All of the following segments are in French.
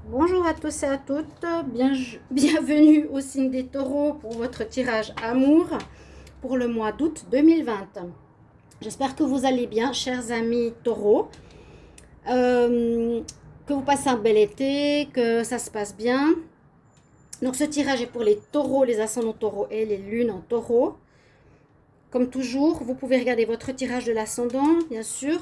Bonjour à tous et à toutes, bienvenue au signe des taureaux pour votre tirage amour pour le mois d'août 2020. J'espère que vous allez bien, chers amis taureaux, que vous passez un bel été, que ça se passe bien. Donc ce tirage est pour les taureaux, les ascendants taureaux et les lunes en taureau. Comme toujours, vous pouvez regarder votre tirage de l'ascendant, bien sûr.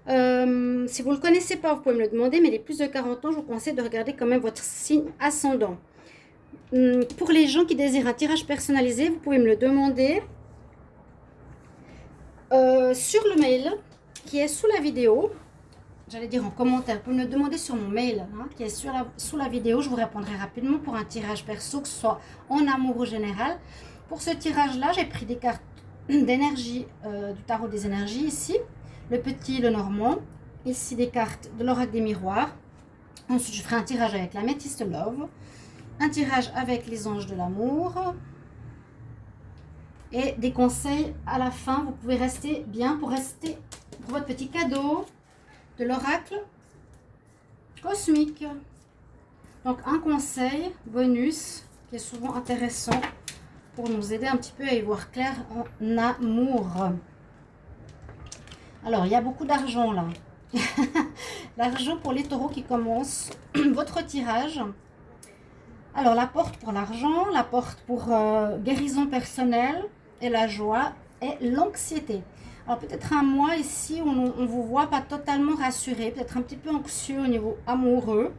Si vous ne le connaissez pas, vous pouvez me le demander, mais les plus de 40 ans, je vous conseille de regarder quand même votre signe ascendant. Pour les gens qui désirent un tirage personnalisé, vous pouvez me le demander sur le mail qui est sous la vidéo. J'allais dire en commentaire, vous pouvez me le demander sur mon mail qui est sous la vidéo. Je vous répondrai rapidement pour un tirage perso, que ce soit en amour ou général. Pour ce tirage-là, j'ai pris des cartes d'énergie, du tarot des énergies ici. Le petit, le normand. Ici, des cartes de l'oracle des miroirs. Ensuite, je ferai un tirage avec la métiste love. Un tirage avec les anges de l'amour. Et des conseils à la fin. Vous pouvez rester bien pour votre petit cadeau de l'oracle cosmique. Donc, un conseil bonus qui est souvent intéressant pour nous aider un petit peu à y voir clair en amour. Alors, il y a beaucoup d'argent là. L'argent pour les taureaux qui commencent votre tirage. Alors, la porte pour l'argent, la porte pour guérison personnelle et la joie et l'anxiété. Alors, peut-être un mois ici où on ne vous voit pas totalement rassuré, peut-être un petit peu anxieux au niveau amoureux,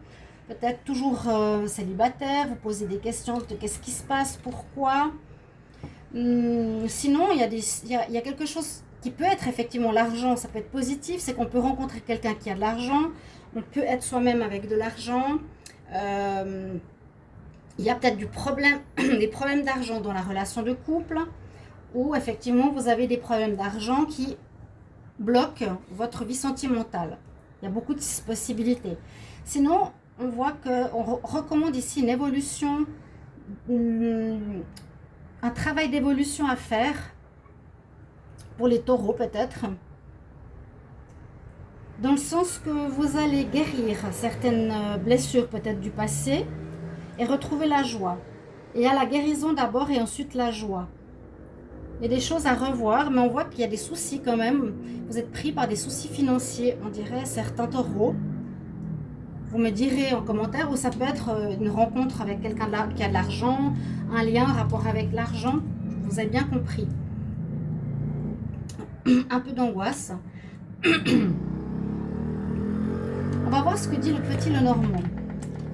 peut-être toujours célibataire, vous posez des questions de qu'est-ce qui se passe, pourquoi. Sinon, il y a quelque chose qui peut être effectivement l'argent, ça peut être positif, c'est qu'on peut rencontrer quelqu'un qui a de l'argent, on peut être soi-même avec de l'argent. Il y a peut-être des problèmes d'argent dans la relation de couple, ou effectivement vous avez des problèmes d'argent qui bloquent votre vie sentimentale. Il y a beaucoup de possibilités. Sinon, on voit qu'on recommande ici une évolution, un travail d'évolution à faire pour les taureaux peut-être, dans le sens que vous allez guérir certaines blessures peut-être du passé et retrouver la joie. Il y a la guérison d'abord et ensuite la joie. Il y a des choses à revoir, mais on voit qu'il y a des soucis quand même. Vous êtes pris par des soucis financiers, on dirait certains taureaux. Vous me direz en commentaire, ou ça peut être une rencontre avec quelqu'un qui a de l'argent, un lien, un rapport avec l'argent. Vous avez bien compris. Un peu d'angoisse. On va voir ce que dit le petit Lenormand.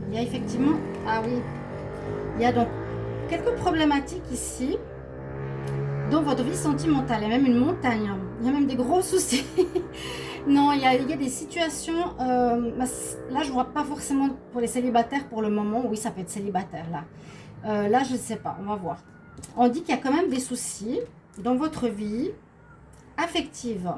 Il y a effectivement, ah oui, il y a donc quelques problématiques ici dans votre vie sentimentale. Il y a même une montagne, il y a même des gros soucis. Non, il y a des situations, là je vois pas forcément pour les célibataires pour le moment. Oui, ça peut être célibataire là. Là, je ne sais pas, on va voir. On dit qu'il y a quand même des soucis dans votre vie affective.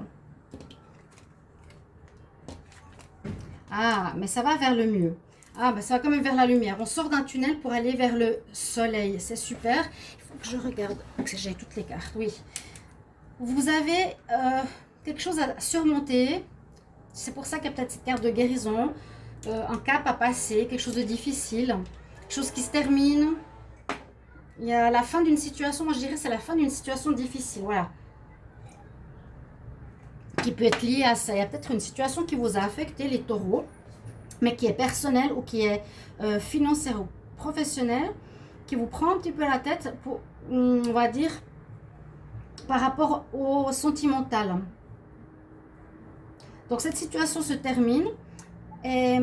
Ah, mais ça va vers le mieux. Ah, ben ça va quand même vers la lumière. On sort d'un tunnel pour aller vers le soleil. C'est super. Il faut que je regarde, que j'ai toutes les cartes. Oui. Vous avez quelque chose à surmonter. C'est pour ça qu'il y a peut-être cette carte de guérison. Un cap à passer, quelque chose de difficile. Quelque chose qui se termine. Il y a la fin d'une situation. Moi, je dirais que c'est la fin d'une situation difficile. Voilà. Qui peut être liée à ça. Il y a peut-être une situation qui vous a affecté, les taureaux, mais qui est personnelle ou qui est financière ou professionnelle, qui vous prend un petit peu la tête, pour, on va dire, par rapport au sentimental. Donc cette situation se termine et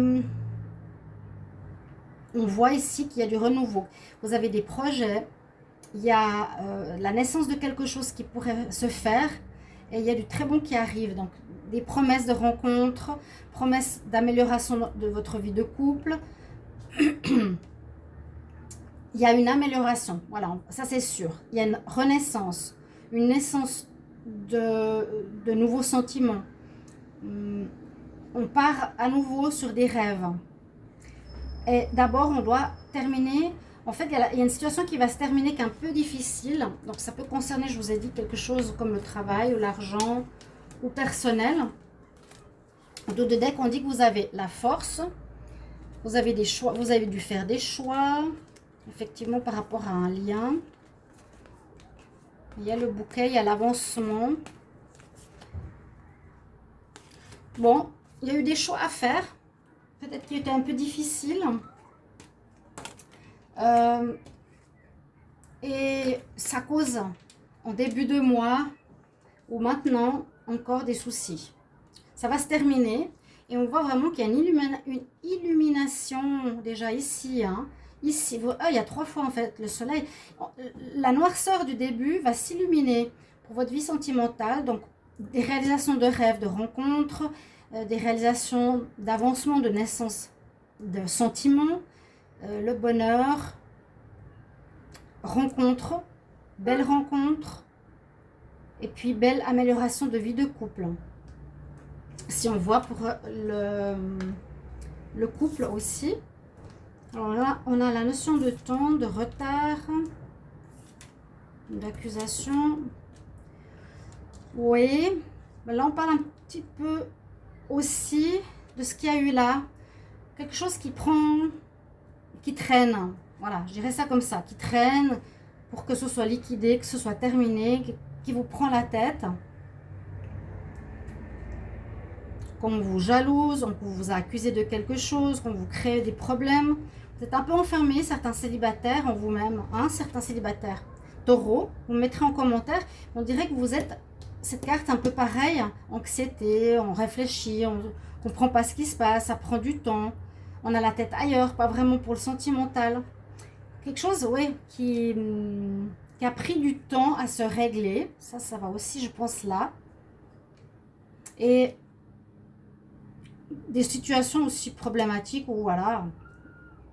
on voit ici qu'il y a du renouveau. Vous avez des projets, il y a la naissance de quelque chose qui pourrait se faire et il y a du très bon qui arrive. Donc des promesses de rencontres, promesses d'amélioration de votre vie de couple. Il y a une amélioration, voilà, ça c'est sûr. Il y a une renaissance, une naissance de nouveaux sentiments. On part à nouveau sur des rêves. Et d'abord, on doit terminer. En fait, il y a une situation qui va se terminer qui est un peu difficile. Donc, ça peut concerner, je vous ai dit, quelque chose comme le travail ou l'argent ou personnel. Dos de deck, on dit que vous avez la force, Vous avez des choix, vous avez dû faire des choix, effectivement, par rapport à un lien. Il y a le bouquet, il y a l'avancement. Bon, il y a eu des choix à faire, peut-être qui étaient un peu difficiles. Et ça cause, en début de mois, ou maintenant, encore des soucis. Ça va se terminer. Et on voit vraiment qu'il y a une illumination déjà ici. Hein. Ici, il y a 3 fois en fait le soleil. La noirceur du début va s'illuminer pour votre vie sentimentale. Donc, des réalisations de rêves, de rencontres, des réalisations d'avancement, de naissance, de sentiments, le bonheur, rencontres, belles rencontres, et puis belle amélioration de vie de couple. Si on voit pour le couple aussi. Alors là, on a la notion de temps, de retard, d'accusation. Oui, là on parle un petit peu aussi de ce qu'il y a eu là. Quelque chose qui traîne. Voilà, je dirais ça comme ça, qui traîne pour que ce soit liquidé, que ce soit terminé, qui vous prend la tête. Qu'on vous jalouse, qu'on vous a accusé de quelque chose, qu'on vous crée des problèmes. Vous êtes un peu enfermé, certains célibataires en vous-même, hein, certains célibataires. Taureau, vous me mettrez en commentaire, on dirait que vous êtes cette carte un peu pareille, anxiété, on réfléchit, on ne comprend pas ce qui se passe, ça prend du temps, on a la tête ailleurs, pas vraiment pour le sentimental. Quelque chose, ouais, qui a pris du temps à se régler, ça va aussi, je pense, là. Et des situations aussi problématiques où, voilà,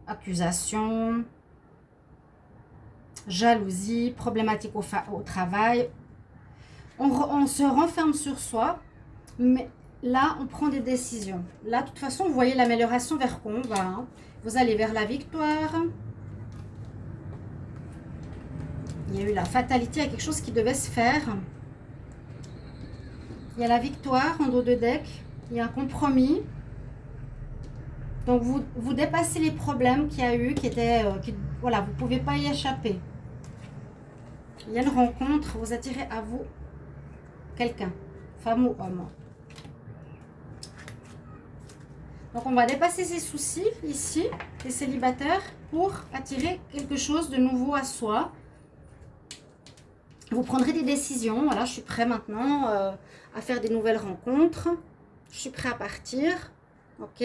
accusation, jalousie, problématique au travail. On se renferme sur soi, mais là, on prend des décisions. Là, de toute façon, vous voyez l'amélioration vers quoi on va. Hein. Vous allez vers la victoire. Il y a eu la fatalité, il y a quelque chose qui devait se faire. Il y a la victoire en dos de deck. Il y a un compromis. Donc, vous dépassez les problèmes qu'il y a eu, voilà, vous ne pouvez pas y échapper. Il y a une rencontre, vous attirez à vous quelqu'un, femme ou homme. Donc, on va dépasser ces soucis ici, les célibataires, pour attirer quelque chose de nouveau à soi. Vous prendrez des décisions. Voilà, je suis prêt maintenant à faire des nouvelles rencontres. Je suis prêt à partir. Ok.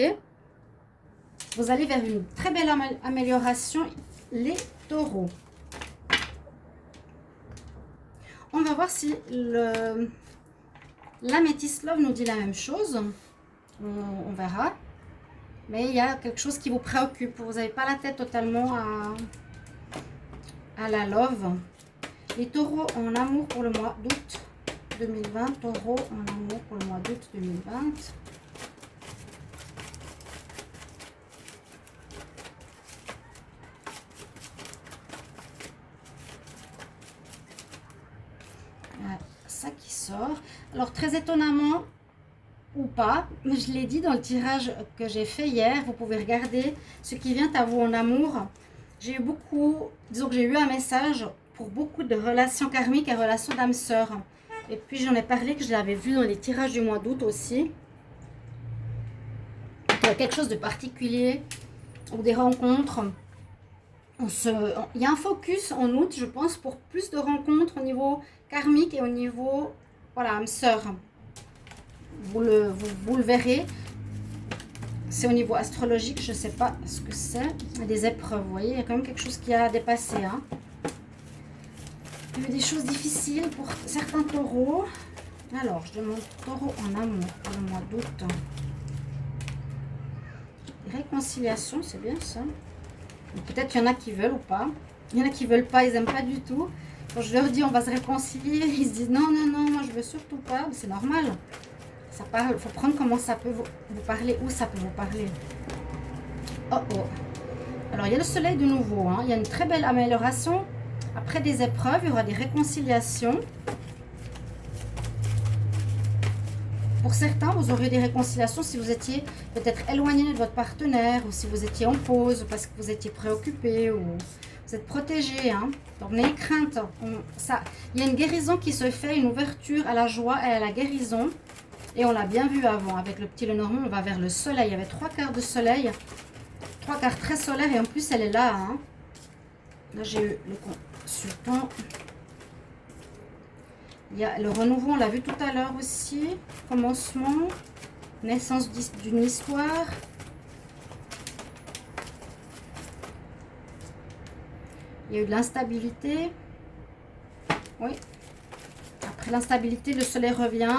Vous allez vers une très belle amélioration, les taureaux. On va voir si l'améthyste love nous dit la même chose. On verra. Mais il y a quelque chose qui vous préoccupe. Vous n'avez pas la tête totalement à la love. Les taureaux en amour pour le mois d'août 2020. Taureaux en amour pour le mois d'août 2020. Ça qui sort. Alors, très étonnamment, ou pas, mais je l'ai dit dans le tirage que j'ai fait hier, vous pouvez regarder ce qui vient à vous en amour. J'ai eu disons que j'ai eu un message pour beaucoup de relations karmiques et relations d'âme sœur. Et puis j'en ai parlé, que je l'avais vu dans les tirages du mois d'août aussi. Quelque chose de particulier, ou des rencontres. Il y a un focus en août, je pense, pour plus de rencontres au niveau karmique et au niveau, voilà, âme sœur. Vous le verrez. C'est au niveau astrologique, je ne sais pas ce que c'est. Il y a des épreuves, vous voyez, il y a quand même quelque chose qui a dépassé. Hein. Il y a eu des choses difficiles pour certains taureaux. Alors, je demande taureau en amour pour le mois d'août. Réconciliation, c'est bien ça. Peut-être qu'il y en a qui veulent ou pas. Il y en a qui veulent pas, ils n'aiment pas du tout. Quand je leur dis on va se réconcilier, ils se disent non, non, non, moi je veux surtout pas. C'est normal. Ça parle, il faut prendre comment ça peut vous parler, où ça peut vous parler. Oh oh. Alors il y a le soleil de nouveau. Hein. Il y a une très belle amélioration. Après des épreuves, il y aura des réconciliations. pour certains, vous aurez des réconciliations si vous étiez peut-être éloigné de votre partenaire ou si vous étiez en pause parce que vous étiez préoccupé ou vous êtes protégé. Hein. Donc, n'ayez crainte. Il y a une guérison qui se fait, une ouverture à la joie et à la guérison. Et on l'a bien vu avant. Avec le petit Lenormand, on va vers le soleil. Il y avait 3 quarts de soleil. 3 quarts très solaires. Et en plus, elle est là. Hein. Là, j'ai eu le consultant. Il y a le renouveau, on l'a vu tout à l'heure aussi. Commencement. Naissance d'une histoire. Il y a eu de l'instabilité. Oui. Après l'instabilité, le soleil revient.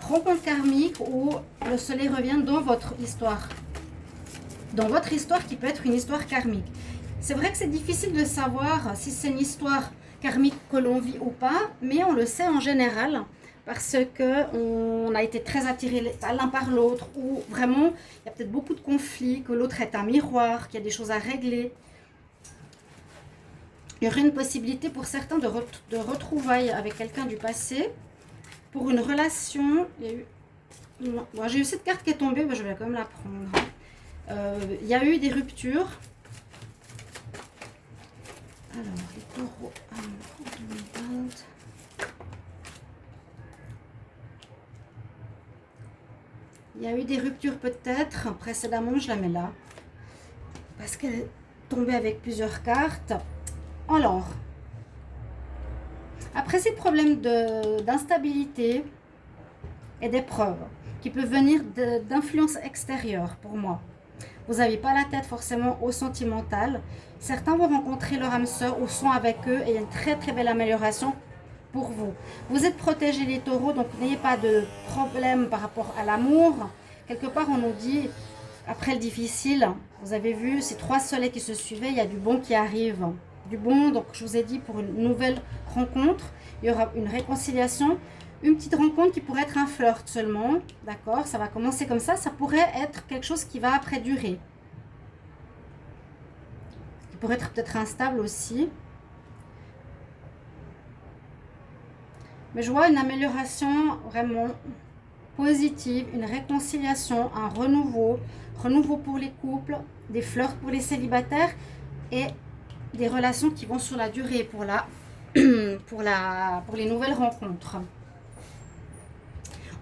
Rencontre karmique où le soleil revient dans votre histoire. Dans votre histoire qui peut être une histoire karmique. C'est vrai que c'est difficile de savoir si c'est une histoire karmique que l'on vit ou pas, mais on le sait en général parce qu'on a été très attirés l'un par l'autre ou vraiment il y a peut-être beaucoup de conflits, que l'autre est un miroir, qu'il y a des choses à régler. Il y aurait une possibilité pour certains de retrouvailles avec quelqu'un du passé. Pour une relation, il y a eu... Bon, j'ai eu cette carte qui est tombée, mais je vais quand même la prendre. Il y a eu des ruptures. Alors, les taureaux, amour 2020. Il y a eu des ruptures peut-être. Précédemment, je la mets là. Parce qu'elle est tombée avec plusieurs cartes. Alors, après ces problèmes d'instabilité et d'épreuves qui peuvent venir d'influences extérieures pour moi, vous n'avez pas la tête forcément au sentimental. Certains vont rencontrer leur âme sœur ou sont avec eux et il y a une très très belle amélioration pour vous. Vous êtes protégés les taureaux, donc n'ayez pas de problème par rapport à l'amour. Quelque part on nous dit, après le difficile, vous avez vu ces 3 soleils qui se suivaient, il y a du bon qui arrive. Du bon, donc je vous ai dit pour une nouvelle rencontre, il y aura une réconciliation, une petite rencontre qui pourrait être un flirt seulement, d'accord, ça va commencer comme ça pourrait être quelque chose qui va après durer, qui pourrait être peut-être instable aussi, mais je vois une amélioration vraiment positive, une réconciliation, un renouveau pour les couples, des flirts pour les célibataires et des relations qui vont sur la durée pour les nouvelles rencontres.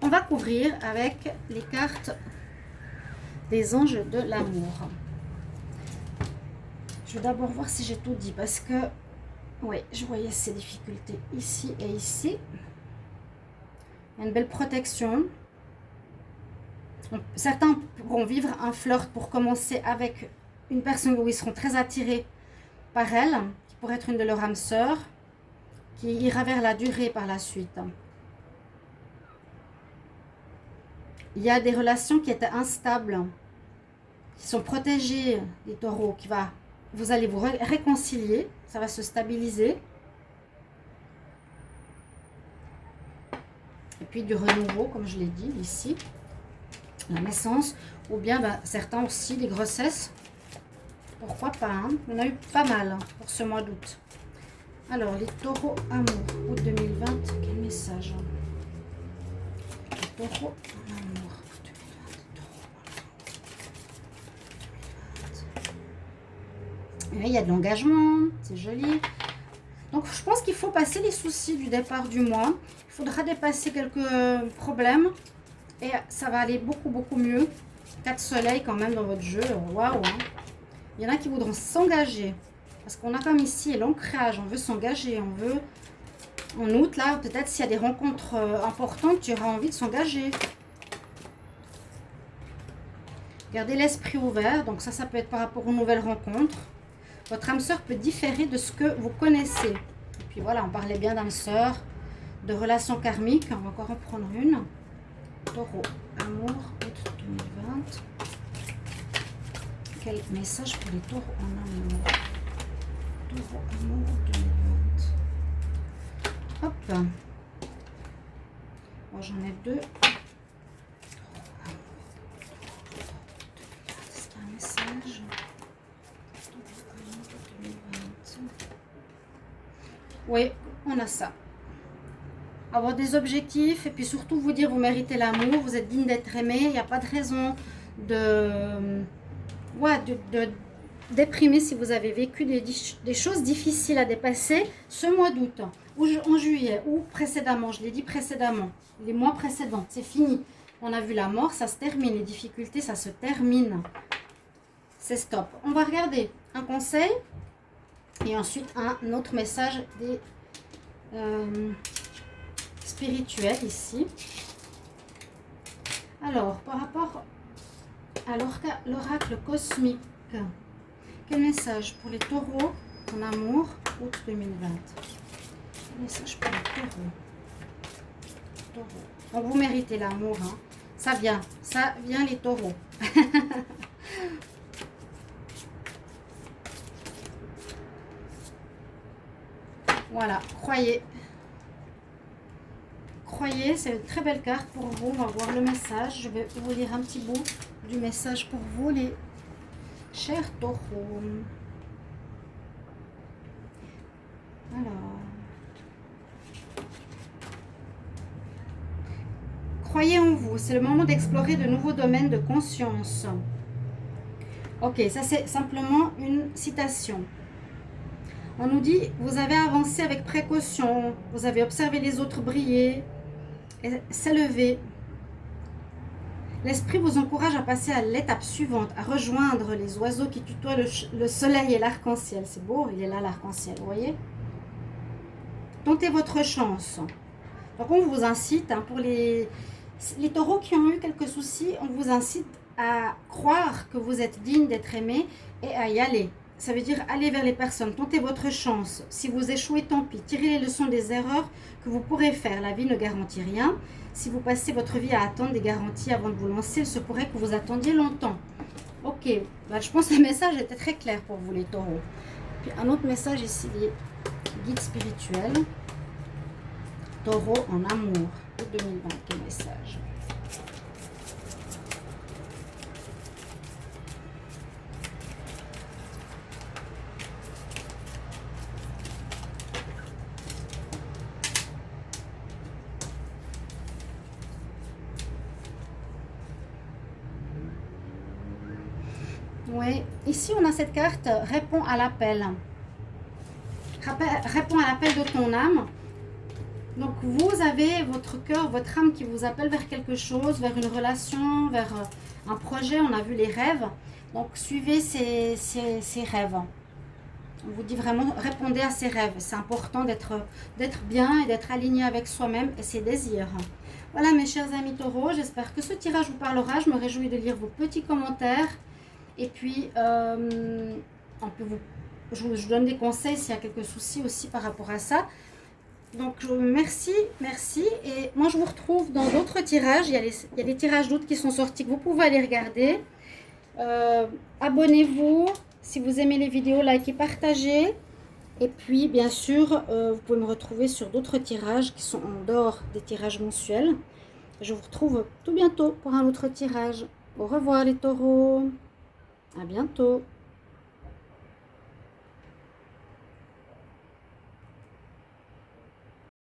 On va couvrir avec les cartes des anges de l'amour. Je vais d'abord voir si j'ai tout dit parce que oui, je voyais ces difficultés ici et ici. Il y a une belle protection. Certains pourront vivre un flirt pour commencer avec une personne où ils seront très attirés par elle, qui pourrait être une de leurs âmes sœurs, qui ira vers la durée par la suite. Il y a des relations qui étaient instables, qui sont protégées, les taureaux, vous allez vous réconcilier, ça va se stabiliser. Et puis du renouveau, comme je l'ai dit, ici, la naissance, ou bien certains aussi, des grossesses. Pourquoi pas, hein? On a eu pas mal pour ce mois d'août. Alors, les taureaux amour, août 2020, quel message? Les taureaux amour, 2020, il y a de l'engagement, c'est joli. Donc, je pense qu'il faut passer les soucis du départ du mois. Il faudra dépasser quelques problèmes et ça va aller beaucoup, beaucoup mieux. 4 soleils quand même dans votre jeu, waouh, hein. Il y en a qui voudront s'engager. Parce qu'on a comme ici l'ancrage. On veut s'engager. On veut... En août, là, peut-être s'il y a des rencontres importantes, tu auras envie de s'engager. Gardez l'esprit ouvert. Donc ça peut être par rapport aux nouvelles rencontres. Votre âme sœur peut différer de ce que vous connaissez. Et puis voilà, on parlait bien d'âme sœur, de relations karmiques. On va encore en prendre une. Taureau, amour, août 2020. Quel message pour les taureaux en amour? Taureau, amour 2020. Hop. Moi, j'en ai 2. C'est un message. Oui, on a ça. avoir des objectifs et puis surtout vous dire vous méritez l'amour, vous êtes digne d'être aimé. Il n'y a pas de raison de déprimer si vous avez vécu des choses difficiles à dépasser ce mois d'août ou en juillet ou précédemment, je l'ai dit précédemment, les mois précédents, c'est fini. On a vu la mort, ça se termine, les difficultés, ça se termine. C'est stop. On va regarder un conseil et ensuite un autre message des spirituels ici. Alors, par rapport à l'oracle cosmique, quel message pour les taureaux en amour, août 2020? Quel message pour les taureaux? Donc vous méritez l'amour, hein. Ça vient les taureaux. Voilà, croyez. Croyez, c'est une très belle carte pour vous. On va voir le message. Je vais vous lire un petit bout du message pour vous, les chers taureaux. Alors. Croyez en vous. C'est le moment d'explorer de nouveaux domaines de conscience. Ok, ça c'est simplement une citation. On nous dit, vous avez avancé avec précaution, vous avez observé les autres briller et s'élever. L'esprit vous encourage à passer à l'étape suivante, à rejoindre les oiseaux qui tutoient le soleil et l'arc-en-ciel. C'est beau, il est là l'arc-en-ciel, vous voyez? Tentez votre chance. Donc on vous incite, hein, pour les taureaux qui ont eu quelques soucis, on vous incite à croire que vous êtes digne d'être aimé et à y aller. Ça veut dire aller vers les personnes, tentez votre chance. Si vous échouez, tant pis. Tirez les leçons des erreurs que vous pourrez faire. La vie ne garantit rien. Si vous passez votre vie à attendre des garanties avant de vous lancer, il se pourrait que vous attendiez longtemps. Ok, bah, je pense que le message était très clair pour vous les taureaux. Puis un autre message ici, les guides spirituels. Taureau en amour. 2020, quel message? Oui, ici on a cette carte, réponds à l'appel. Réponds à l'appel de ton âme. Donc vous avez votre cœur, votre âme qui vous appelle vers quelque chose, vers une relation, vers un projet. On a vu les rêves. Donc suivez ces rêves. On vous dit vraiment, répondez à ces rêves. C'est important d'être bien et d'être aligné avec soi-même et ses désirs. Voilà mes chers amis taureaux, j'espère que ce tirage vous parlera. Je me réjouis de lire vos petits commentaires. Et puis, je vous donne des conseils s'il y a quelques soucis aussi par rapport à ça. Donc, merci. Et moi, je vous retrouve dans d'autres tirages. Il y a des tirages d'autres qui sont sortis que vous pouvez aller regarder. Abonnez-vous. Si vous aimez les vidéos, likez, partagez. Et puis, bien sûr, vous pouvez me retrouver sur d'autres tirages qui sont en dehors des tirages mensuels. Je vous retrouve tout bientôt pour un autre tirage. Au revoir les taureaux. À bientôt.